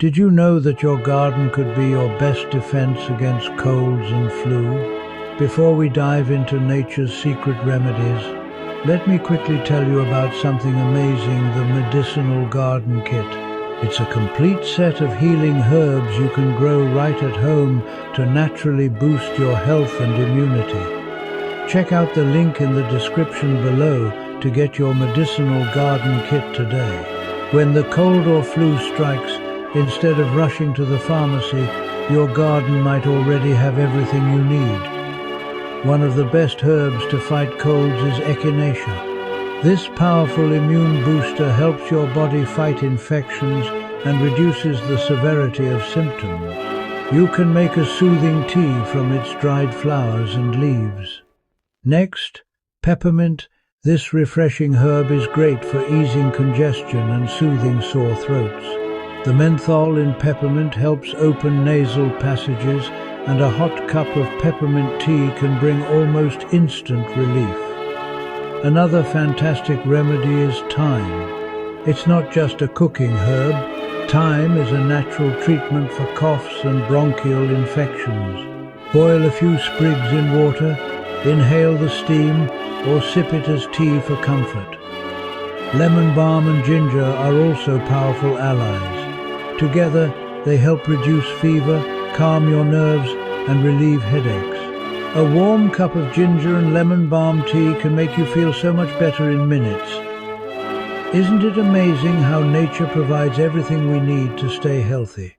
Did you know that your garden could be your best defense against colds and flu? Before we dive into nature's secret remedies, let me quickly tell you about something amazing, the Medicinal Garden Kit. It's a complete set of healing herbs you can grow right at home to naturally boost your health and immunity. Check out the link in the description below to get your Medicinal Garden Kit today. When the cold or flu strikes, instead of rushing to the pharmacy, your garden might already have everything you need. One of the best herbs to fight colds is echinacea. This powerful immune booster helps your body fight infections and reduces the severity of symptoms. You can make a soothing tea from its dried flowers and leaves. Next, peppermint. This refreshing herb is great for easing congestion and soothing sore throats. The menthol in peppermint helps open nasal passages, and a hot cup of peppermint tea can bring almost instant relief. Another fantastic remedy is thyme. It's not just a cooking herb. Thyme is a natural treatment for coughs and bronchial infections. Boil a few sprigs in water, inhale the steam, or sip it as tea for comfort. Lemon balm and ginger are also powerful allies. Together, they help reduce fever, calm your nerves, and relieve headaches. A warm cup of ginger and lemon balm tea can make you feel so much better in minutes. Isn't it amazing how nature provides everything we need to stay healthy?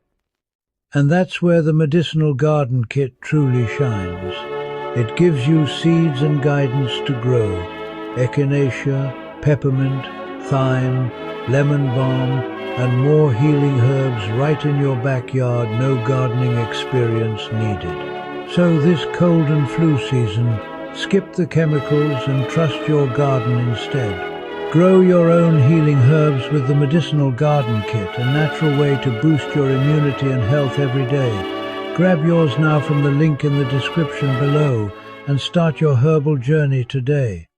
And that's where the Medicinal Garden Kit truly shines. It gives you seeds and guidance to grow: echinacea, peppermint, thyme, lemon balm, and more healing herbs right in your backyard. No gardening experience needed. So this cold and flu season, skip the chemicals and trust your garden instead. Grow your own healing herbs with the Medicinal Garden Kit, a natural way to boost your immunity and health every day. Grab yours now from the link in the description below and start your herbal journey today.